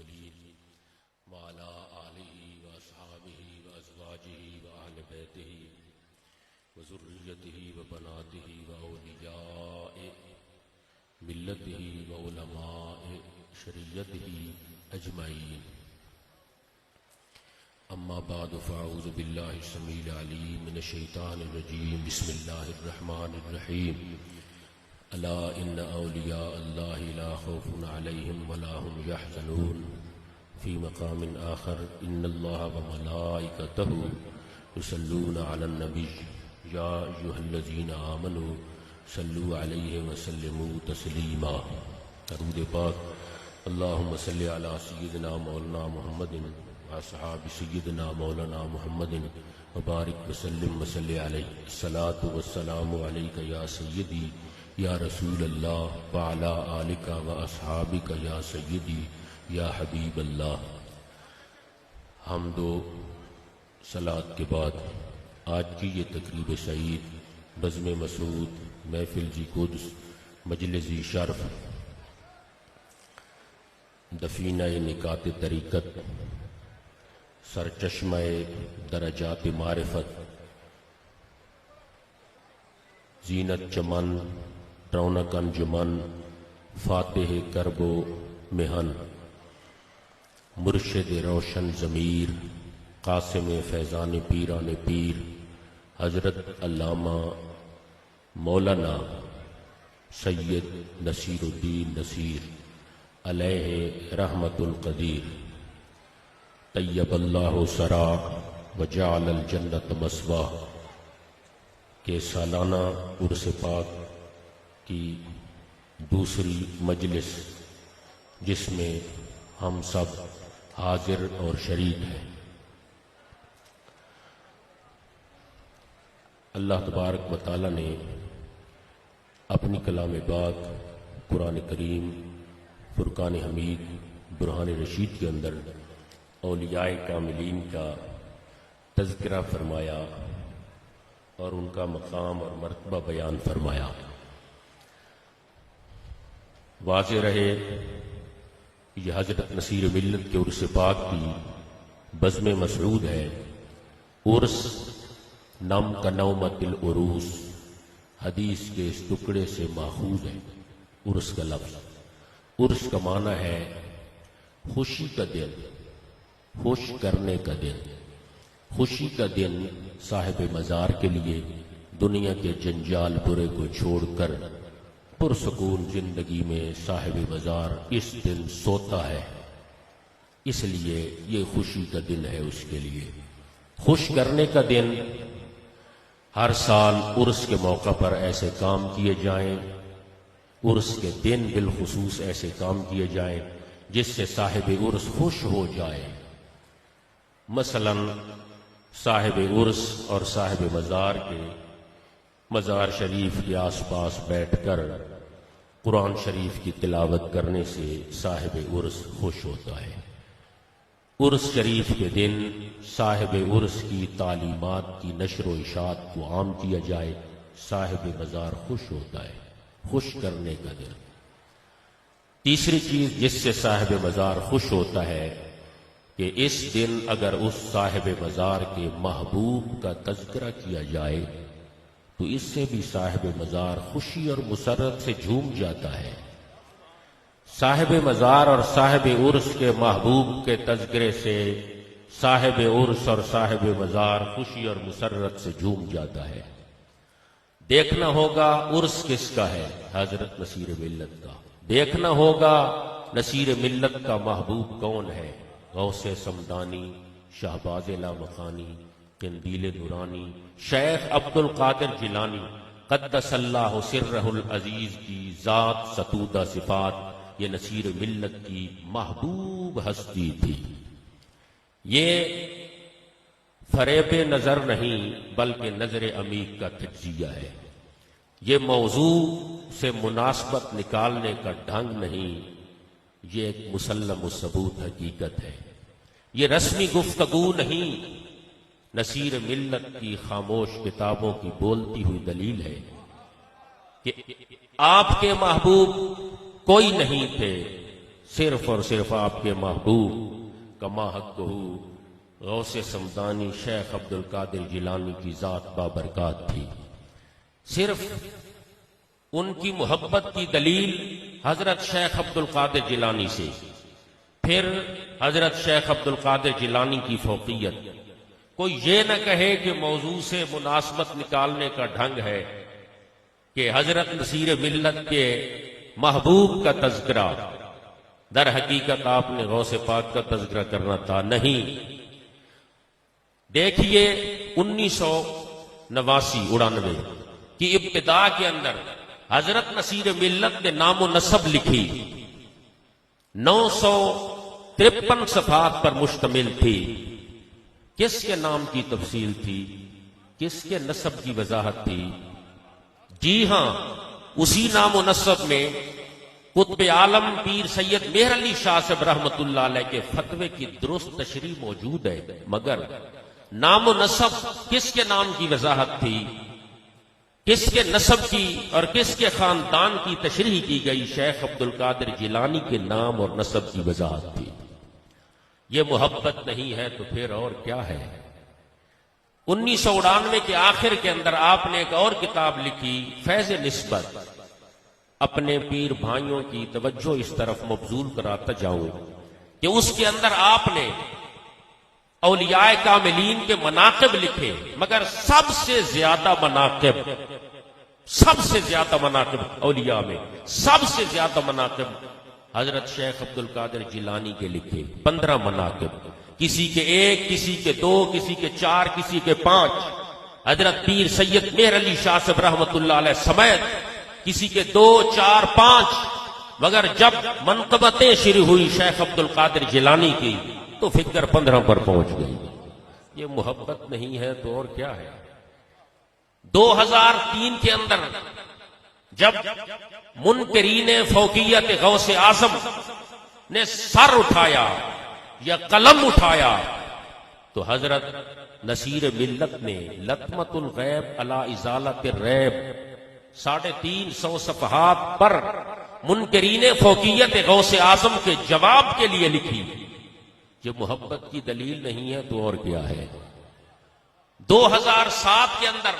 المرسلين وعلى آله وأصحابه وأزواجه وأهل بيته وذريته وبناته وأولياء ملته وعلماء شريعته أجمعين. أما بعد فأعوذ بالله السميع العليم من الشيطان الرجيم. بسم الله الرحمن الرحيم. ألا إن أولياء الله لا خوف عليهم ولا هم يحزنون. في مقام آخر إن الله وملائكته يصلون على النبي يا أيها الذين آمنوا صلوا عليه وسلموا تسليما. درود پاک. اللهم صل على سيدنا مولانا محمد وأصحاب سيدنا مولانا محمد وبارك وسلم وصل عليه. الصلاة والسلام عليك يا سيدي یا رسول اللہ وعلی آلک و اصحابک یا سیدی یا حبیب اللہ. حمد و صلوات کے بعد آج کی یہ تقریب سعید بزم مسعود محفل جی قدس مجلس شرف دفینہ نکات طریقت سرچشمہ درجات معرفت زینت چمن رونق انجمن فاتح کرب و محن مرشد روشن ضمیر قاسم فیضان پیران پیر حضرت علامہ مولانا سید نصیر الدین نصیر علیہ رحمت القدیر طیب اللہ سرا وجعل الجنت مثواہ کے سالانہ عرس پاک کی دوسری مجلس جس میں ہم سب حاضر اور شریک ہیں. اللہ تبارک و تعالی نے اپنی کلام پاک قرآن کریم فرقان حمید برہان رشید کے اندر اولیاء کاملین کا تذکرہ فرمایا اور ان کا مقام اور مرتبہ بیان فرمایا. واضح رہے یہ حضرت نصیر ملت کے عرس پاک کی بزم مسعود ہے. عرس نم کا نومت العروس حدیث کے اس ٹکڑے سے ماخوذ ہے. عرس کا لفظ عرس کا معنی ہے خوشی کا دن، خوش کرنے کا دن. خوشی کا دن صاحب مزار کے لیے دنیا کے جنجال برے کو چھوڑ کر پرسکون زندگی میں صاحب مزار اس دن سوتا ہے. اس لیے یہ خوشی کا دن ہے اس کے لیے، خوش کرنے کا دن. ہر سال عرس کے موقع پر ایسے کام کیے جائیں، عرس کے دن بالخصوص ایسے کام کیے جائیں جس سے صاحب عرس خوش ہو جائے. مثلاً صاحب عرس اور صاحب مزار کے مزار شریف کے آس پاس بیٹھ کر قرآن شریف کی تلاوت کرنے سے صاحب عرس خوش ہوتا ہے. عرس شریف کے دن صاحب عرس کی تعلیمات کی نشر و اشاعت کو عام کیا جائے، صاحب مزار خوش ہوتا ہے. خوش کرنے کا دن. تیسری چیز جس سے صاحب مزار خوش ہوتا ہے کہ اس دن اگر اس صاحب مزار کے محبوب کا تذکرہ کیا جائے تو اس سے بھی صاحب مزار خوشی اور مسرت سے جھوم جاتا ہے. صاحب مزار اور صاحب عرس کے محبوب کے تذکرے سے صاحب عرس اور صاحب مزار خوشی اور مسرت سے جھوم جاتا ہے. دیکھنا ہوگا عرس کس کا ہے؟ حضرت نصیر ملت کا. دیکھنا ہوگا نصیر ملت کا محبوب کون ہے؟ غوث سمدانی، شہباز لامکانی، قندیل نورانی، شیخ عبد القادر جیلانی قدس اللہ سرہ العزیز کی ذات ستودہ صفات. یہ نصیر ملت کی محبوب ہستی تھی. یہ فریب نظر نہیں بلکہ نظر عمیق کا تجزیہ ہے. یہ موضوع سے مناسبت نکالنے کا ڈھنگ نہیں، یہ ایک مسلم و ثبوت حقیقت ہے. یہ رسمی گفتگو نہیں، نصیر ملت کی خاموش کتابوں کی بولتی ہوئی دلیل ہے کہ آپ کے محبوب کوئی نہیں تھے صرف اور صرف آپ کے محبوب کما حق غوث سمدانی شیخ عبد القادر جیلانی کی ذات بابرکات تھی. صرف ان کی محبت کی دلیل حضرت شیخ عبد القادر جیلانی سے، پھر حضرت شیخ عبد القادر جیلانی کی فوقیت. کوئی یہ نہ کہے کہ موضوع سے مناسبت نکالنے کا ڈھنگ ہے کہ حضرت نصیر ملت کے محبوب کا تذکرہ، در حقیقت آپ نے غوث پاک کا تذکرہ کرنا تھا. نہیں، دیکھیے 1989 کی ابتدا کے اندر حضرت نصیر ملت نے نام و نسب لکھی، 953 صفحات پر مشتمل تھی. کس کے نام کی تفصیل تھی؟ کس کے نسب کی وضاحت تھی؟ جی ہاں، اسی نام و نسب میں قطب عالم پیر سید مہر علی شاہ صاحب رحمت اللہ علیہ کے فتوے کی درست تشریح موجود ہے، مگر نام و نسب کس کے نام کی وضاحت تھی، کس کے نسب کی اور کس کے خاندان کی تشریح کی گئی؟ شیخ عبد القادر جیلانی کے نام اور نسب کی وضاحت تھی. یہ محبت نہیں ہے تو پھر اور کیا ہے؟ 1999 کے آخر کے اندر آپ نے ایک اور کتاب لکھی، فیض نسبت. اپنے پیر بھائیوں کی توجہ اس طرف مبذول کراتا جاؤں کہ اس کے اندر آپ نے اولیاء کاملین کے مناقب لکھے، مگر سب سے زیادہ مناقب اولیاء میں سب سے زیادہ مناقب حضرت شیخ عبد القادر جیلانی کے لکھے. 15 مناقب، کسی کے 1، کسی کے 2، کسی کے 4، کسی کے 5. حضرت پیر سید مہر علی شاہ صاحب رحمت اللہ علیہ سمیت کسی کے 2، 4، 5. مگر جب منقبتیں شروع ہوئی شیخ عبد القادر جیلانی کی تو فکر 15 پر پہنچ گئی. یہ محبت نہیں ہے تو اور کیا ہے؟ 2003 کے اندر جب منکرین فوقیت غوث اعظم نے سر اٹھایا یا قلم اٹھایا تو حضرت نصیر ملت نے لطمۃ الغیب علی ازالۃ الریب 350 صفحات پر منکرین فوقیت غوث اعظم کے جواب کے لیے لکھی. یہ محبت کی دلیل نہیں ہے تو اور کیا ہے؟ 2007 کے اندر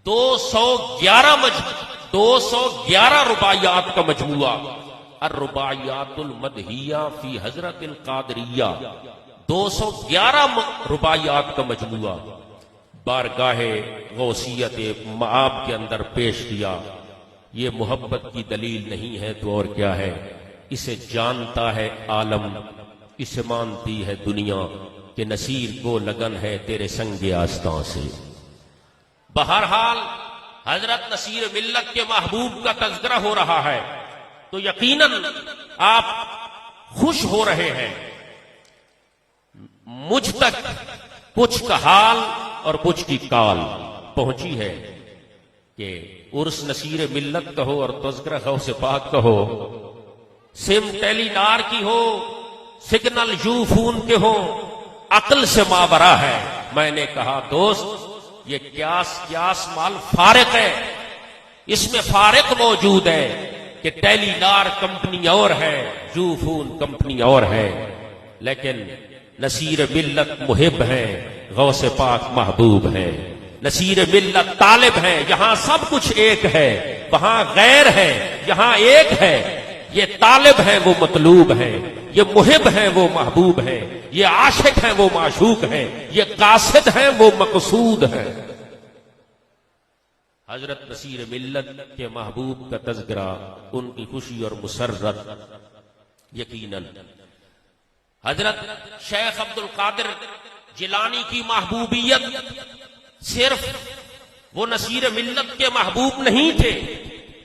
211 رباعیات کا مجموعہ الرباعیات المدحیہ فی حضرت القادریہ، 211 رباعیات کا مجموعہ بارگاہ غوثیت معاب کے اندر پیش کیا. یہ محبت کی دلیل نہیں ہے تو اور کیا ہے؟ اسے جانتا ہے عالم، اسے مانتی ہے دنیا کہ نصیر کو لگن ہے تیرے سنگ آستاں سے. بہرحال حضرت نصیر ملت کے محبوب کا تذکرہ ہو رہا ہے تو یقیناً آپ خوش ہو رہے ہیں. مجھ تک کچھ کا حال اور کچھ کی کال پہنچی ہے کہ عرس نصیر ملت کا ہو اور تذکرہ غوث پاک کا ہو، سم ٹیلی نار کی ہو، سگنل یو فون کے ہو، عقل سے ماورا ہے. میں نے کہا دوست یہ قیاس مال فارق ہے، اس میں فارق موجود ہے کہ ٹیلی نار کمپنی اور ہے، یو فون کمپنی اور ہے، لیکن نصیر ملت محب ہیں، غوث پاک محبوب ہیں. نصیر ملت طالب ہیں، یہاں سب کچھ ایک ہے، وہاں غیر ہے، یہاں ایک ہے. یہ طالب ہیں وہ مطلوب ہیں، یہ محب ہیں وہ محبوب ہیں، یہ عاشق ہیں وہ معشوق ہیں، یہ قاصد ہیں وہ مقصود ہیں. حضرت نصیر ملت کے محبوب کا تذکرہ، ان کی خوشی اور مسرت یقیناً. حضرت شیخ عبد القادر جیلانی کی محبوبیت صرف وہ نصیر ملت کے محبوب نہیں تھے.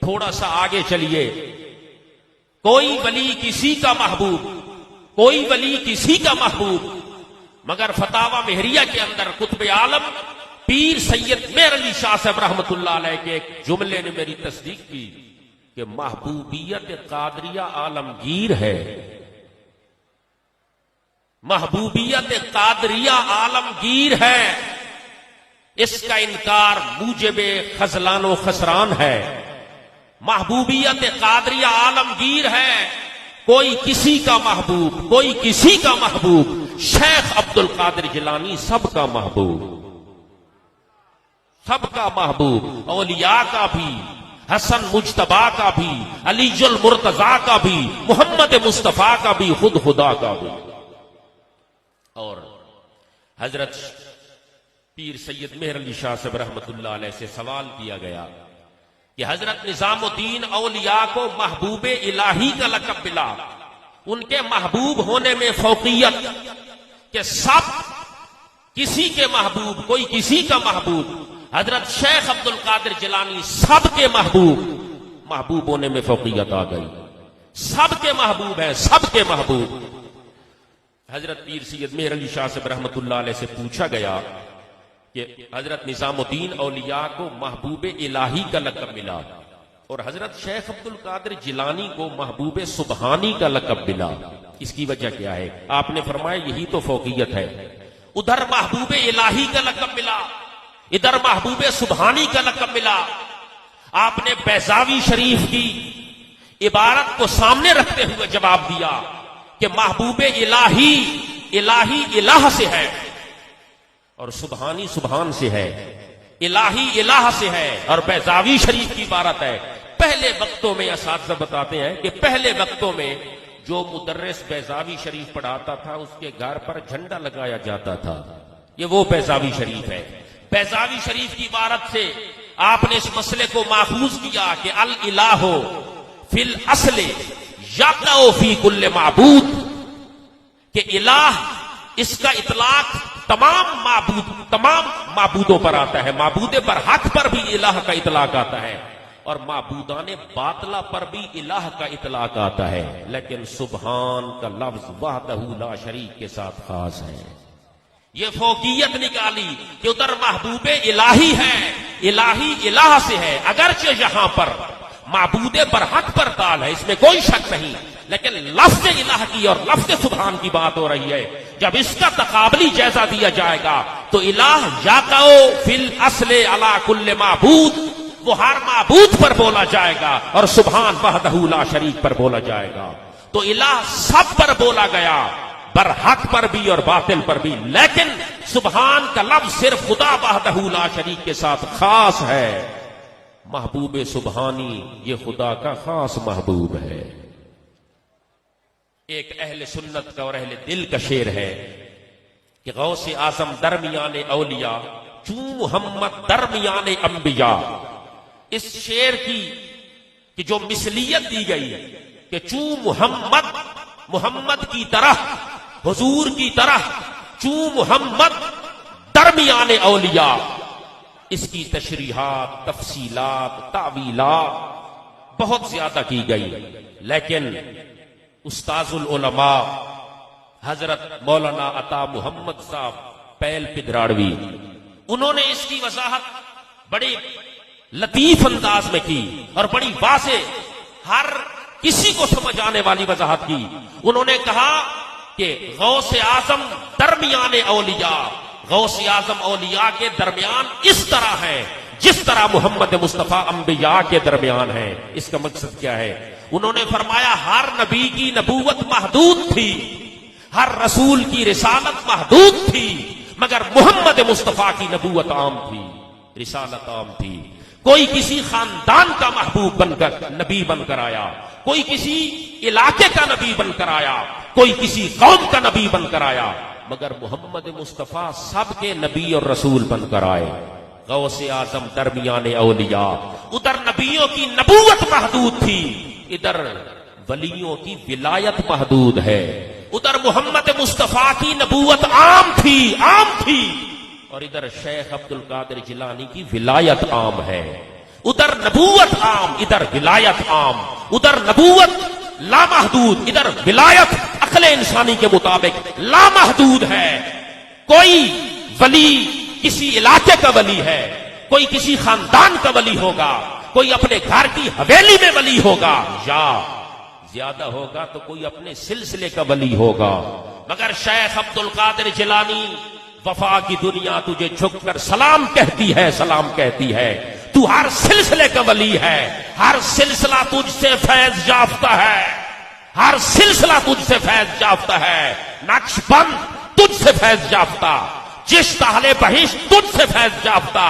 تھوڑا سا آگے چلیے، کوئی ولی کسی کا محبوب، کوئی ولی کسی کا محبوب، مگر فتاوی مہریہ کے اندر قطب عالم پیر سید مہر علی شاہ صاحب رحمت اللہ علیہ کے ایک جملے نے میری تصدیق کی کہ محبوبیت قادریہ عالمگیر ہے. محبوبیت قادریہ عالمگیر ہے، اس کا انکار موجب خذلان و خسران ہے. محبوبیت قادریہ عالمگیر ہے، کوئی کسی کا محبوب، کوئی کسی کا محبوب، شیخ عبد القادر جیلانی سب کا محبوب، سب کا محبوب، اولیاء کا بھی، حسن مجتبیٰ کا بھی، علی المرتضیٰ کا بھی، محمد مصطفیٰ کا بھی، خود خدا کا بھی۔ اور حضرت پیر سید مہر علی شاہ صاحب رحمۃ اللہ علیہ سے سوال کیا گیا کہ حضرت نظام الدین اولیاء کو محبوب الہی کا لقب ملا، ان کے محبوب ہونے میں فوقیت کہ سب کسی کے محبوب، کوئی کسی کا محبوب، حضرت شیخ عبد القادر جیلانی سب کے محبوب ہونے میں فوقیت آ گئی، سب کے محبوب ہیں، سب کے محبوب۔ حضرت پیر سید مہر علی شاہ صاحب رحمۃ اللہ علیہ سے پوچھا گیا کہ حضرت نظام الدین اولیاء کو محبوب الہی کا لقب ملا اور حضرت شیخ عبد القادر جیلانی کو محبوب سبحانی کا لقب ملا، اس کی وجہ کیا ہے؟ آپ نے فرمایا یہی تو فوقیت ہے، ادھر محبوب الہی کا لقب ملا، ادھر محبوب سبحانی کا لقب ملا۔ آپ نے بیضاوی شریف کی عبارت کو سامنے رکھتے ہوئے جواب دیا کہ محبوب الہی الہ سے ہے اور سبحانی سبحان سے ہے، الہی الہ سے ہے، اور بیضاوی شریف کی عبارت ہے۔ پہلے وقتوں میں اساتذہ بتاتے ہیں کہ پہلے وقتوں میں جو مدرس بیضاوی شریف پڑھاتا تھا اس کے گھر پر جھنڈا لگایا جاتا تھا، یہ وہ بیضاوی شریف ہے۔ بیضاوی شریف کی عبارت سے آپ نے اس مسئلے کو ماخوذ کیا کہ الالہ فی الاصل یقع فی کل معبود، کہ الہ اس کا اطلاق تمام معبودوں پر آتا ہے، معبود پر حق پر بھی الہ کا اطلاق آتا ہے اور معبودان باطلہ پر بھی الہ کا اطلاق آتا ہے، لیکن سبحان کا لفظ وحدہ لا شریک کے ساتھ خاص ہے۔ یہ فوقیت نکالی کہ ادھر محبوب الہی ہے، الہی الہ سے ہے، اگرچہ یہاں پر معبود پر حق پر تال ہے، اس میں کوئی شک نہیں، لیکن لفظ الہ کی اور لفظ سبحان کی بات ہو رہی ہے۔ جب اس کا تقابلی جائزہ دیا جائے گا تو الہ یقع فی الاصل علی کل معبود، وہ ہر معبود پر بولا جائے گا، اور سبحان وحدہ لا شریک پر بولا جائے گا۔ تو الہ سب پر بولا گیا، برحق پر بھی اور باطل پر بھی، لیکن سبحان کا لفظ صرف خدا وحدہ لا شریک کے ساتھ خاص ہے۔ محبوب سبحانی یہ خدا کا خاص محبوب ہے۔ ایک اہل سنت کا اور اہل دل کا شعر ہے کہ غوث اعظم درمیان اولیاء چوں محمد درمیان انبیاء۔ اس شعر کی جو مثلیت دی گئی کہ چوں محمد کی طرح، حضور کی طرح، چوں محمد درمیان اولیاء، اس کی تشریحات، تفصیلات، تعویلات بہت زیادہ کی گئی، لیکن استاذ العلماء حضرت مولانا عطا محمد صاحب پیل پدراڑوی، انہوں نے اس کی وضاحت بڑی لطیف انداز میں کی اور بڑی واضح، ہر کسی کو سمجھ آنے والی وضاحت کی۔ انہوں نے کہا کہ غوث اعظم درمیان اولیاء، غوث اعظم اولیاء کے درمیان اس طرح ہے جس طرح محمد مصطفیٰ انبیاء کے درمیان ہے۔ اس کا مقصد کیا ہے؟ انہوں نے فرمایا ہر نبی کی نبوت محدود تھی، ہر رسول کی رسالت محدود تھی، مگر محمد مصطفیٰ کی نبوت عام تھی، رسالت عام تھی۔ کوئی کسی خاندان کا محبوب بن کر نبی بن کر آیا، کوئی کسی علاقے کا نبی بن کر آیا، کوئی کسی قوم کا نبی بن کر آیا، مگر محمد مصطفیٰ سب کے نبی اور رسول بن کر آئے۔ غوث اعظم درمیان اولیاء، ادھر نبیوں کی نبوت محدود تھی، ادھر ولیوں کی ولایت محدود ہے، ادھر محمد مصطفیٰ کی نبوت عام تھی، اور ادھر شیخ عبد القادر جیلانی کی ولایت عام ہے۔ ادھر نبوت عام، ادھر ولایت عام، ادھر نبوت لامحدود، ادھر ولایت عقل انسانی کے مطابق لامحدود ہے۔ کوئی ولی کسی علاقے کا ولی ہے، کوئی کسی خاندان کا ولی ہوگا، کوئی اپنے گھر کی حویلی میں ولی ہوگا، یا زیادہ ہوگا تو کوئی اپنے سلسلے کا ولی ہوگا، مگر شیخ عبد القادر جیلانی، وفا کی دنیا تجھے جھک کر سلام کہتی ہے، سلام کہتی ہے، تو ہر سلسلے کا ولی ہے، ہر سلسلہ تجھ سے فیض یافتہ ہے، ہر سلسلہ تجھ سے فیض یافتہ ہے، نقش بند تجھ سے فیض یافتہ، چشت اہل بہشت تجھ سے فیض یافتہ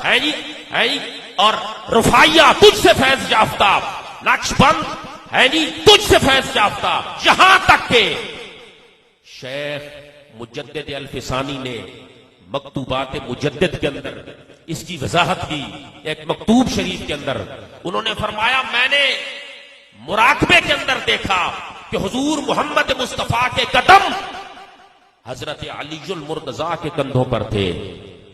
ہے جی، اور رفاعیہ تجھ سے فیض یافتہ، نقش بند ہے جی تجھ سے فیض یافتہ، یہاں تک کہ شیخ مجدد الفسانی نے مکتوبات مجدد کے اندر اس کی وضاحت کی، ایک مکتوب شریف کے اندر انہوں نے فرمایا میں نے مراقبے کے اندر دیکھا کہ حضور محمد مصطفیٰ کے قدم حضرت علی المرتضیٰ کے کندھوں پر تھے،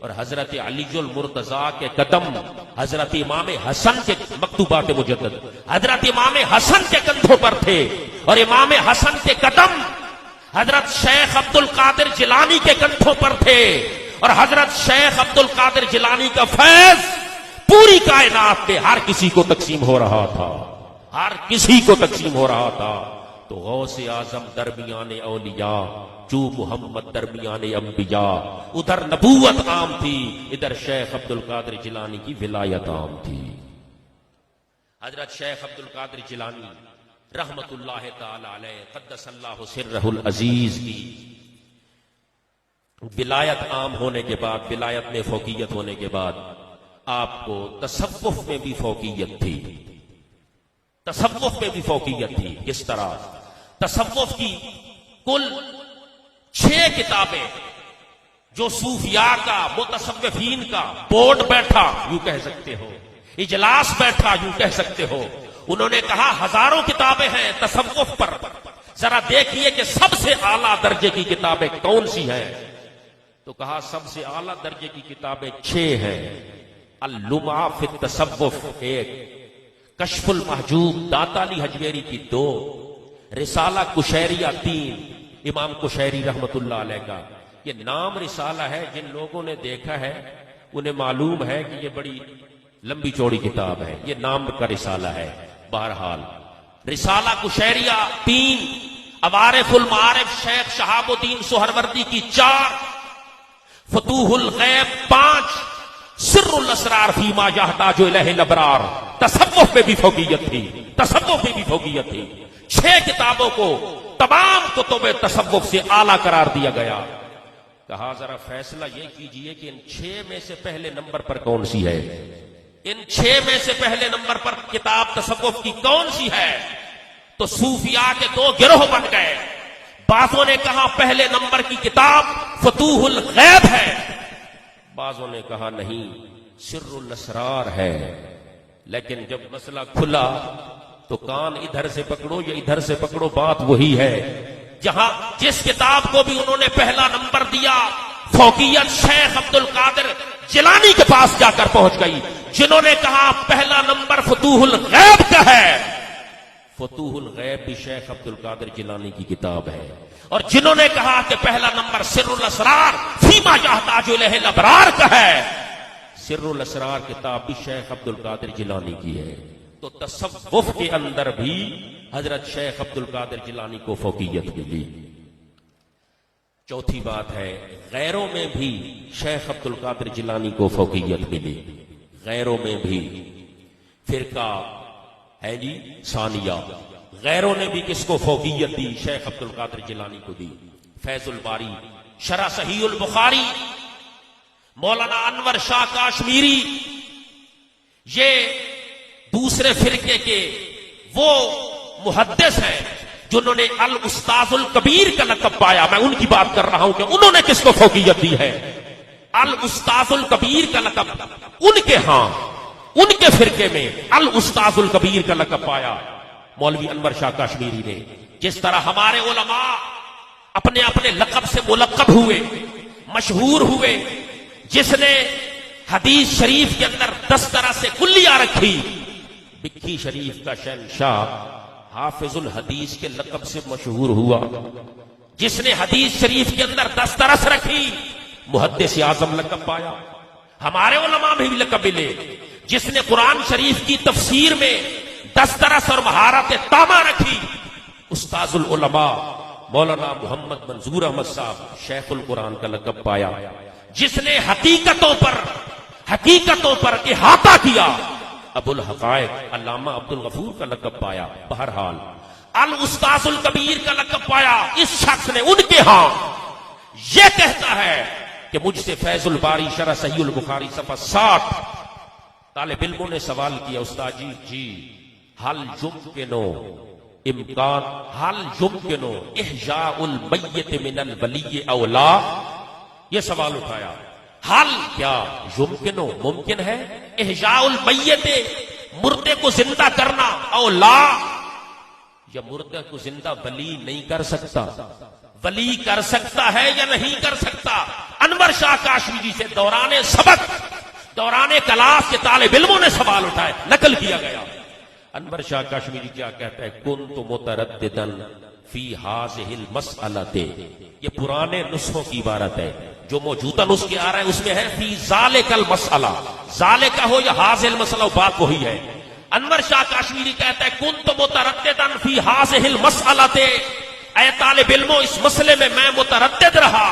اور حضرت علی المرتضیٰ کے قدم حضرت امام حسن کے مکتوبات مجدد حضرت امام حسن کے کندھوں پر تھے، اور امام حسن کے قدم حضرت شیخ عبد القادر جیلانی کے کندھوں پر تھے، اور حضرت شیخ عبد القادر جیلانی کا فیض پوری کائنات میں ہر کسی کو تقسیم ہو رہا تھا، ہر کسی کو تقسیم ہو رہا تھا۔ تو غوث اعظم درمیان اولیاء، جو محمد درمیان انبیاء، ادھر نبوت عام تھی، ادھر شیخ عبد القادر جیلانی کی ولایت عام تھی۔ حضرت شیخ عبد القادر جیلانی رحمت اللہ تعالی علیہ قدس اللہ سرہ العزیز کی ولایت عام ہونے کے بعد، ولایت میں فوقیت ہونے کے بعد، آپ کو تصوف میں بھی فوقیت تھی، تصوف میں بھی فوقیت تھی۔ کس طرح؟ تصوف کی کل 6 کتابیں جو صوفیاء کا، متصوفین کا بورڈ بیٹھا یوں کہہ سکتے ہو، اجلاس بیٹھا یوں کہہ سکتے ہو، انہوں نے کہا ہزاروں کتابیں ہیں تصوف پر، ذرا دیکھیے کہ سب سے اعلیٰ درجے کی کتابیں کون سی ہیں؟ تو کہا سب سے اعلیٰ درجے کی کتابیں 6 ہیں۔ اللمعہ فی التصوف 1، کشف المحجوب داتا علی حجویری کی 2، رسالہ کشیریہ 3، امام کشیری رحمت اللہ علیہ کا۔ یہ نام رسالہ ہے، جن لوگوں نے دیکھا ہے انہیں معلوم ہے کہ یہ بڑی لمبی چوڑی کتاب ہے، یہ نام کا رسالہ ہے۔ بہرحال رسالہ کشیریہ 3، عوارف المعارف شیخ شہاب الدین سہروردی کی 4، فتوح الغیب 5، سر الاسرار فیما یحتاج الیہ الابرار۔ تصوف میں بھی فوقیت تھی، تصوف میں بھی فوقیت تھی۔ 6 کتابوں کو تمام کتب تصوف سے اعلیٰ قرار دیا گیا۔ کہا ذرا فیصلہ یہ کیجئے کہ ان 6 میں سے پہلے نمبر پر کون سی ہے؟ ان 6 میں سے پہلے نمبر پر کتاب تصوف کی کون سی ہے؟ تو صوفیاء کے 2 گروہ بن گئے۔ بعضوں نے کہا پہلے نمبر کی کتاب فتوح الغیب ہے، بعضوں نے کہا نہیں سر الاسرار ہے۔ لیکن جب مسئلہ کھلا تو کان ادھر سے پکڑو یا ادھر سے پکڑو، بات وہی ہے۔ جہاں جس کتاب کو بھی انہوں نے پہلا نمبر دیا، فوقیت شیخ عبد القادر جیلانی کے پاس جا کر پہنچ گئی۔ جنہوں نے کہا پہلا نمبر فتوح الغیب کا ہے، فتوح الغیب بھی شیخ عبد القادر جیلانی کی کتاب ہے۔ اور جنہوں نے کہا کہ پہلا نمبر سر الاسرار فیما یحتاج الیہ الابرار کا ہے، سر الاسرار کتاب بھی شیخ عبد القادر جیلانی کی ہے۔ تو تصوف کے اندر بھی حضرت شیخ عبد القادر جیلانی کو فوقیت ملی۔ چوتھی بات ہے، غیروں میں بھی شیخ عبد القادر جیلانی کو فوقیت ملی، غیروں میں بھی۔ فرقہ ہے جی ثانیہ، غیروں نے بھی کس کو فوقیت دی؟ شیخ عبد القادر جیلانی کو دی۔ فیض الباری شرح صحیح البخاری، مولانا انور شاہ کاشمیری، یہ دوسرے فرقے کے وہ محدث ہیں جنہوں نے الاستاذ الکبیر کا لقب پایا۔ میں ان کی بات کر رہا ہوں کہ انہوں نے کس کو فوقیت دی ہے۔ الاستاذ الکبیر کا لقب ان کے ہاں، ان کے فرقے میں الاستاذ الکبیر کا لقب پایا مولوی انور شاہ کاشمیری نے۔ جس طرح ہمارے علماء اپنے اپنے لقب سے ملقب ہوئے، مشہور ہوئے، جس نے حدیث شریف کے اندر 10 طرح سے کلیہ رکھی، بکھی شریف کا شہنشاہ حافظ الحدیث کے لقب سے مشہور ہوا۔ جس نے حدیث شریف کے اندر 10 طرح رکھی، محدث اعظم لقب پایا۔ ہمارے علماء میں بھی لقب ملے۔ جس نے قرآن شریف کی تفسیر میں 10 طرح اور مہارت تامہ رکھی، استاذ العلماء مولانا محمد منظور احمد صاحب شیخ القرآن کا لقب پایا۔ جس نے حقیقتوں پر احاطہ کیا، ابو الحقائق علامہ عبد الغفور کا لقب پایا۔ بہرحال الاستاذ الکبیر کا لقب پایا اس شخص نے ان کے ہاں یہ کہتا ہے کہ مجھ سے فیض الباری شرح صحیح البخاری صفحہ 60 طالب علموں نے سوال کیا استاد جی حل یمکنو امکان حل یمکنو احیاء المیت من الولی اولا، یہ سوال اٹھایا حل کیا یمکنو ممکن ہے احیاء المیت مردے کو زندہ کرنا اولا، یا مردے کو زندہ ولی نہیں کر سکتا؟ ولی کر سکتا ہے یا نہیں کر سکتا؟ انور شاہ کاشمیری سے دوران سبق دوران کلاس کے طالب علموں نے سوال اٹھائے، نقل کیا گیا۔ انور شاہ کاشمیری کیا کہتا ہے کنت مترددا فی ہذہ المسئلۃ، یہ پرانے نسخوں کی عبارت ہے، جو موجودہ نسخے آ رہے ہیں اس میں ہے فی ذالک المسئلہ، ذالک ہو یا ہذہ المسئلہ بات وہی ہے۔ انور شاہ کاشمیری کہتا ہے کنت مترددا فی ہذہ المسئلۃ، اے طالب علموں اس مسئلے میں متردد رہا،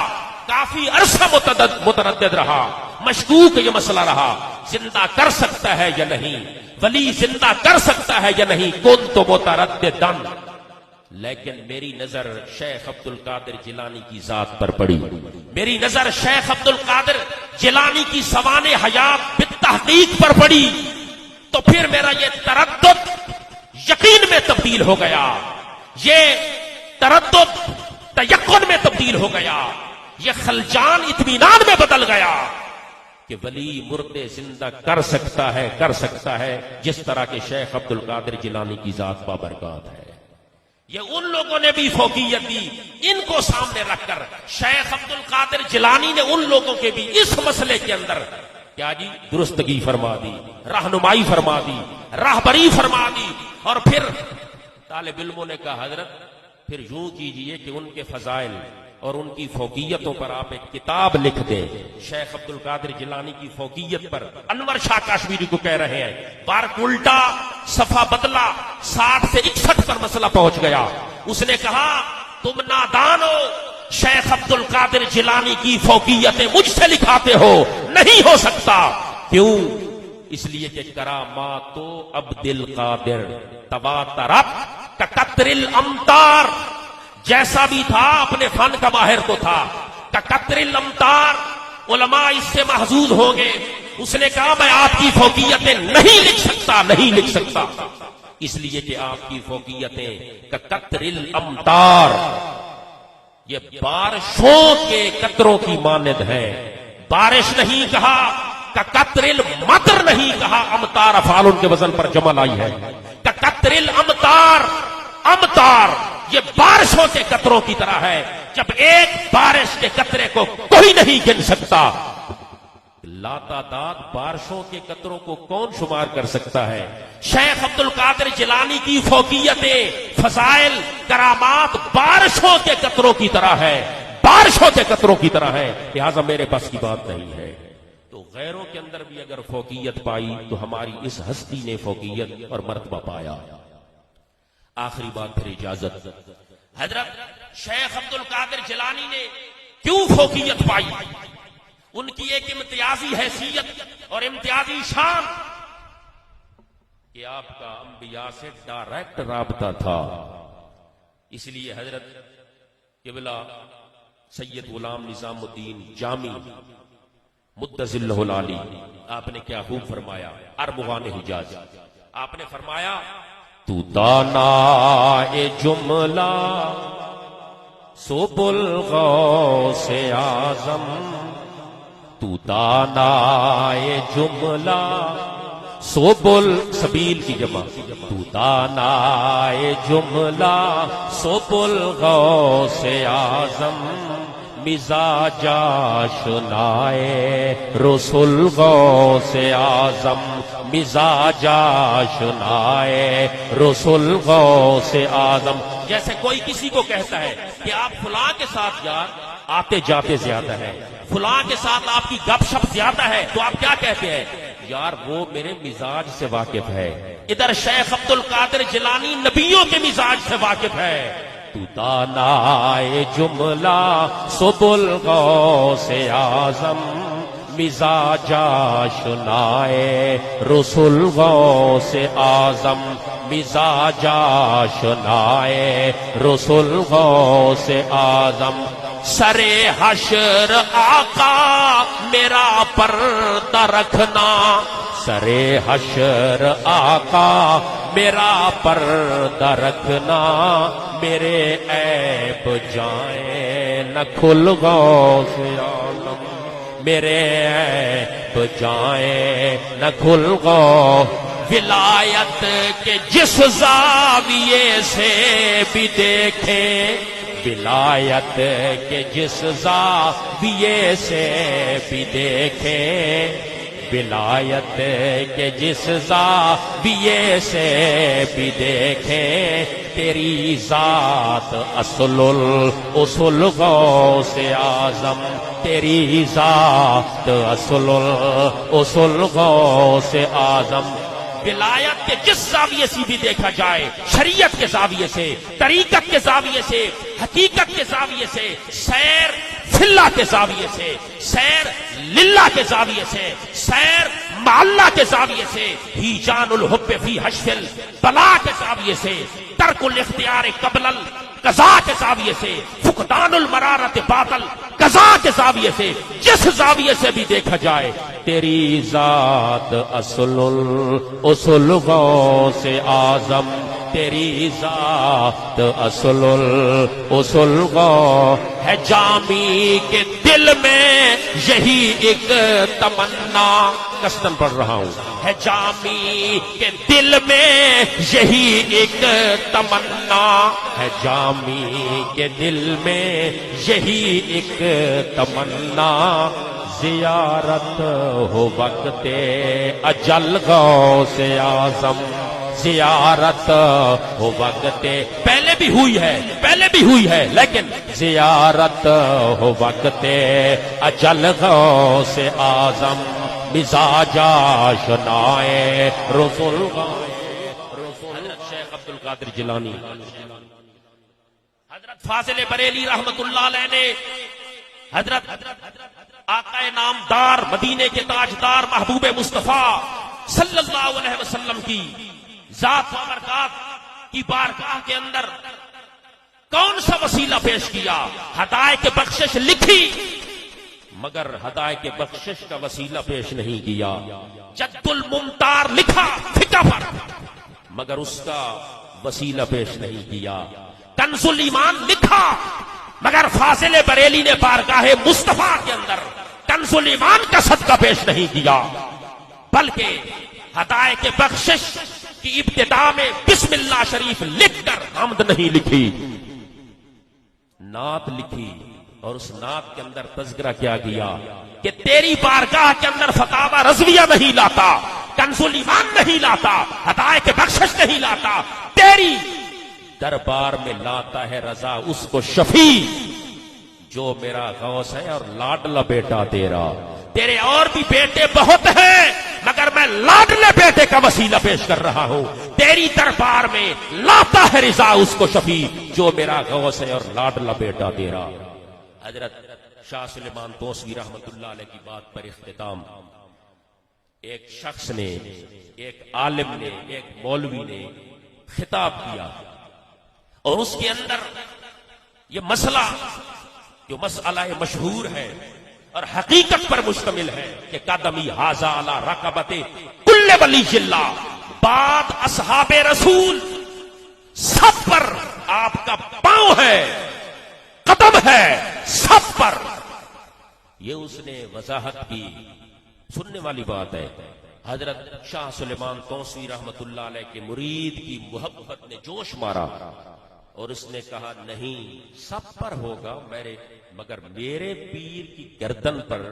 کافی عرصہ متردد رہا، مشکوک یہ مسئلہ رہا، زندہ کر سکتا ہے یا نہیں، ولی زندہ کر سکتا ہے یا نہیں، کنت مترددا، لیکن میری نظر شیخ عبد القادر جیلانی کی ذات پر پڑی، میری نظر شیخ عبد القادر جیلانی کی سوانح حیات بالتحقیق پر پڑی، تو پھر میرا یہ تردد یقین میں تبدیل ہو گیا، یہ تردد تیقن میں تبدیل ہو گیا، یہ خلجان اطمینان میں بدل گیا کہ ولی مردے زندہ کر سکتا ہے جس طرح کے شیخ عبد القادر جیلانی کی ذات بابرکات ہے۔ یہ ان لوگوں نے بھی فوقیت دی، ان کو سامنے رکھ کر شیخ عبد القادر جیلانی نے ان لوگوں کے بھی اس مسئلے کے اندر کیا جی درستگی فرما دی، رہنمائی فرما دی، راہبری فرما دی، اور پھر طالب علموں نے کہا حضرت پھر یوں کیجئے کہ ان کے فضائل اور ان کی فوقیتوں پر آپ ایک کتاب لکھ دیں، شیخ عبد القادر جیلانی کی فوقیت پر۔ انور شاہ کاشمیری کو کہہ رہے ہیں، بار الٹا صفحہ بدلا، 60 سے 61 پر مسئلہ پہنچ گیا۔ اس نے کہا تم نادان ہو، شیخ عبد القادر جیلانی کی فوقیتیں مجھ سے لکھاتے ہو، نہیں ہو سکتا۔ کیوں؟ اس لیے کہ کرامات عبد القادر تواترت کقطر الامطار، جیسا بھی تھا اپنے فن کا ماہر تو تھا، کقطر الامطار، علماء اس سے محظوظ ہوں گے۔ اس نے کہا میں آپ کی فوقیتیں نہیں لکھ سکتا اس لیے کہ آپ کی فوقیتیں کقطر الامطار، یہ بارشوں کے قطروں کی مانند ہے۔ بارش نہیں کہا، کقطر المطر نہیں کہا، امطار افعال ان کے وزن پر جمع لائی ہے۔ کقطر الامطار، امطار یہ بارشوں کے قطروں کی طرح ہے، جب ایک بارش کے قطرے کو کوئی نہیں گن سکتا، لاتعداد بارشوں کے قطروں کو کون شمار کر سکتا ہے؟ شیخ عبد القادر جیلانی کی فوقیتیں، فضائل، کرامات بارشوں کے قطروں کی طرح ہے، بارشوں کے قطروں کی طرح ہے، لہذا میرے بس کی بات نہیں ہے۔ تو غیروں کے اندر بھی اگر فوقیت پائی تو ہماری اس ہستی نے فوقیت اور مرتبہ پایا۔ آخری بات پھر اجازت، حضرت شیخ عبد القادر جیلانی نے کیوں فوقیت پائی؟ ان کی ایک امتیازی حیثیت اور امتیازی شان کہ آپ کا انبیاء سے ڈائریکٹ رابطہ تھا۔ اس لیے حضرت قبلہ سید غلام نظام الدین جامی مدظ اللہ العالی، آپ نے کیا خوب فرمایا، ارمغان حجاز، آپ نے فرمایا تو دانائے جملہ سبل غوث اعظم، تو دانائے جملہ سبل سبیل کی جمع، تو دانائے جملہ سبل غوث اعظم، مزاج آشنائے رسول غوث اعظم، مزاج آشنائے رسول غوث اعظم۔ جیسے کوئی کسی کو کہتا ہے کہ آپ فلاں کے ساتھ یار آتے جاتے زیادہ ہے، فلاں کے ساتھ آپ کی گپ شپ زیادہ ہے، تو آپ کیا کہتے ہیں؟ یار وہ میرے مزاج سے واقف ہے۔ ادھر شیخ عبد القادر جیلانی نبیوں کے مزاج سے واقف ہے۔ تو دانائے جملہ سبل غوث اعظم، مزاج آشنائے رسول غوث اعظم، مزاج آشنائے رسول غوث اعظم سرے حشر آقا میرا پردہ رکھنا سرے حشر آقا میرا پردہ رکھنا میرے عیب جائیں نہ کھل غوث اعظم میرے عیب جائیں نہ کھل غوث ولایت کے جس زاویے سے بھی دیکھیں ولایت کے جس زاویے سے بھی دیکھیں ولایت کے جس زاویے سے بھی دیکھیں تیری ذات اصل الاصول غوث اعظم تیری ذات اصل الاصول غوث اعظم ولایت کے جس زاویے سے بھی دیکھا جائے شریعت کے زاویے سے طریقت کے زاویے سے حقیقت کے زاویے سے سیر فلہ کے زاویے سے سیر للہ کے زاویے سے سیر معلہ کے زاویے سے ہی جان الحب فی حشف البلا کے زاویے سے ترک الاختیار قبل القضاء کے زاویے سے فقدان المرارت بعد القضاء کے زاویے سے جس زاویے سے بھی دیکھا جائے تیری ذات اصل الاصول غوث اعظم تیری ذات اصل الاصول غوث ہے جامی کے دل میں یہی ایک تمنا قسم پڑھ رہا ہوں ہے جامی کے دل میں یہی ایک تمنا ہے جامی کے دل میں یہی ایک تمنا زیارت ہو وقت اجل غوث اعظم زیارت ہو وقت پہلے بھی ہوئی ہے لیکن زیارت ہو وقت اجل غوث اعظم مزاج آشنائے رسول حضرت شیخ عبد القادر جیلانی حضرت فاضل بریلی رحمت اللہ علیہ نے حضرت آقا نامدار مدینے کے تاجدار محبوب مصطفیٰ صلی اللہ علیہ وسلم کی ذات و برکات کی بارگاہ کے اندر کون سا وسیلہ پیش کیا ہدایت کے بخشش لکھی مگر ہدایت کے بخشش کا وسیلہ پیش نہیں کیا جد الممتار لکھا فقہ پر مگر اس کا وسیلہ پیش نہیں کیا کنز الایمان لکھا مگر فاضل بریلی نے بارگاہ مصطفیٰ کے اندر کنز الایمان کا صدقہ پیش نہیں کیا بلکہ ہدایت کے بخشش کی ابتدا میں بسم اللہ شریف لکھ کر حمد نہیں لکھی نعت لکھی اور اس نعت کے اندر تذکرہ کیا گیا کہ تیری بارگاہ کے اندر فتاوی رضویہ نہیں لاتا کنز الایمان نہیں لاتا ہدایت کے بخشش نہیں لاتا تیری دربار میں لاتا ہے رضا اس کو شفیع جو میرا غوث ہے اور لاڈلا بیٹا تیرا تیرے اور بھی بیٹے بہت ہیں مگر میں لاڈلے بیٹے کا وسیلہ پیش کر رہا ہوں تیری دربار میں لاتا ہے رضا اس کو شفیع جو میرا غوث ہے اور لاڈلا بیٹا تیرا حضرت شاہ سلیمان توسوی رحمت اللہ علیہ کی بات پر اختتام ایک شخص نے ایک عالم نے ایک مولوی نے خطاب کیا اور اس کے اندر یہ مسئلہ جو مسئلہ مشہور ہے اور حقیقت پر مشتمل ہے کہ قدمی ھذا علی رقبت کل ولی اللہ بعد اصحاب رسول سب پر آپ کا پاؤں ہے قدم ہے سب پر یہ اس نے وضاحت کی سننے والی بات ہے حضرت شاہ سلیمان توسوی رحمت اللہ علیہ کے مرید کی محبت نے جوش مارا اور اس نے کہا نہیں سب پر ہوگا مگر میرے پیر کی گردن پر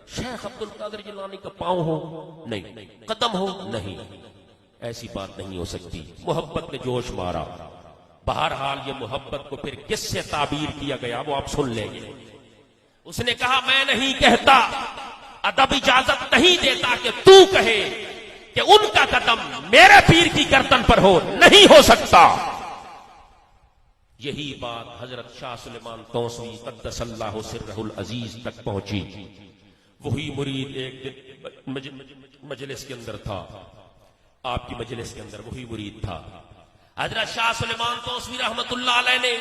شیخ عبد القادر جیلانی کا پاؤں ہو نہیں قدم ہو نہیں ایسی بات نہیں ہو سکتی محبت نے جوش مارا بہرحال یہ محبت کو پھر کس سے تعبیر کیا گیا وہ آپ سن لیں گے اس نے کہا میں نہیں کہتا ادب اجازت نہیں دیتا کہ تو کہے کہ ان کا قدم میرے پیر کی گردن پر ہو نہیں ہو سکتا یہی بات حضرت شاہ سلیمان توسوی قدس اللہ سرہ العزیز تک پہنچی وہی مرید ایک دن مجلس کے اندر تھا آپ کی مجلس کے اندر وہی مرید تھا حضرت شاہ سلیمان توسوی رحمت اللہ علیہ نے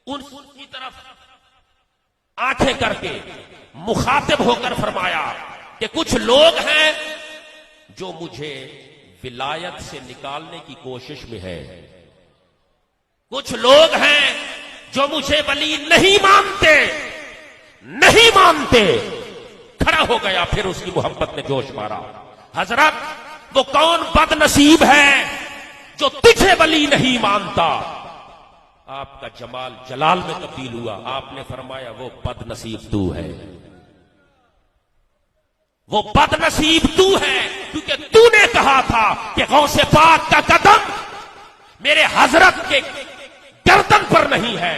ان کی طرف آنکھیں کر کے مخاطب ہو کر فرمایا کہ کچھ لوگ ہیں جو مجھے ولایت سے نکالنے کی کوشش میں ہے، کچھ لوگ ہیں جو مجھے ولی نہیں مانتے. کھڑا ہو گیا، پھر اس کی محبت نے جوش مارا. حضرت وہ کون بد نصیب ہے جو تجھے ولی نہیں مانتا؟ آپ کا جمال جلال میں تبدیل ہوا. آپ نے فرمایا وہ بد نصیب تو ہے، وہ بد نصیب تو ہے، کیونکہ تو نے کہا تھا کہ غوث پاک کا قدم میرے حضرت کے گردن پر نہیں ہے.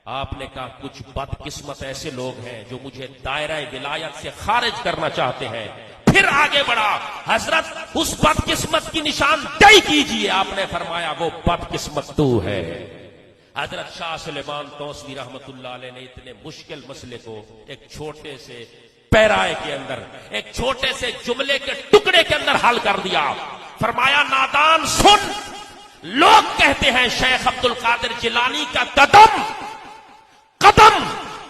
آپ نے کہا کچھ بد قسمت ایسے لوگ ہیں جو مجھے دائرہ ولایت سے خارج کرنا چاہتے ہیں. پھر آگے بڑھا، حضرت اس بد قسمت کی نشاندہی کیجئے. آپ نے فرمایا وہ بد قسمت تو ہے. حضرت شاہ سلیمان توسوی رحمت اللہ علیہ نے اتنے مشکل مسئلے کو ایک چھوٹے سے پیرائے کے اندر، ایک چھوٹے سے جملے کے ٹکڑے کے اندر حل کر دیا. فرمایا نادان سن، لوگ کہتے ہیں شیخ عبد القادر جیلانی کا قدم،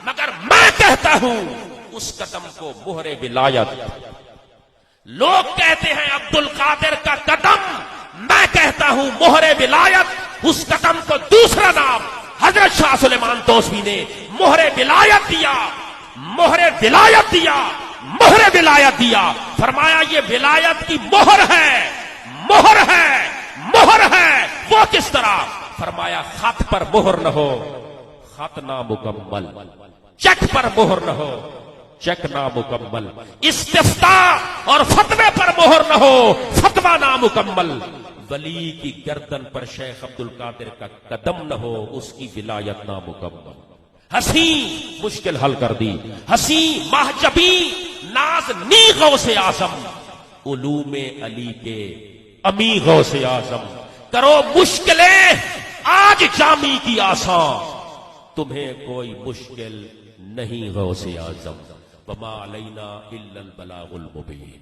مگر میں کہتا ہوں اس قدم کو مہر ولایت. لوگ کہتے ہیں عبد القادر کا قدم، میں کہتا ہوں مہر ولایت. اس قدم کو دوسرا نام حضرت شاہ سلیمان توسوی نے مہر ولایت دیا، مہر ولایت دیا، مہر ولایت دیا. فرمایا یہ ولایت کی مہر ہے، مہر ہے، مہر ہے. وہ کس طرح؟ فرمایا خط پر مہر نہ ہو، خط نامکمل. چیک پر مہر نہ ہو، چیک نامکمل. استفتاء اور فتوے پر مہر نہ ہو، فتویٰ نامکمل. ولی کی گردن پر شیخ عبد القادر کا قدم نہ ہو، اس کی ولایت نامکمل. حسین مشکل حل کر دی. حسین محجبی ناز نی غوث اعظم، علوم علی کے امی غوث اعظم. کرو مشکلیں آج جامی کی آسان، تمہیں کوئی مشکل نہیں غوث اعظم. وما علینا الا البلاغ المبین.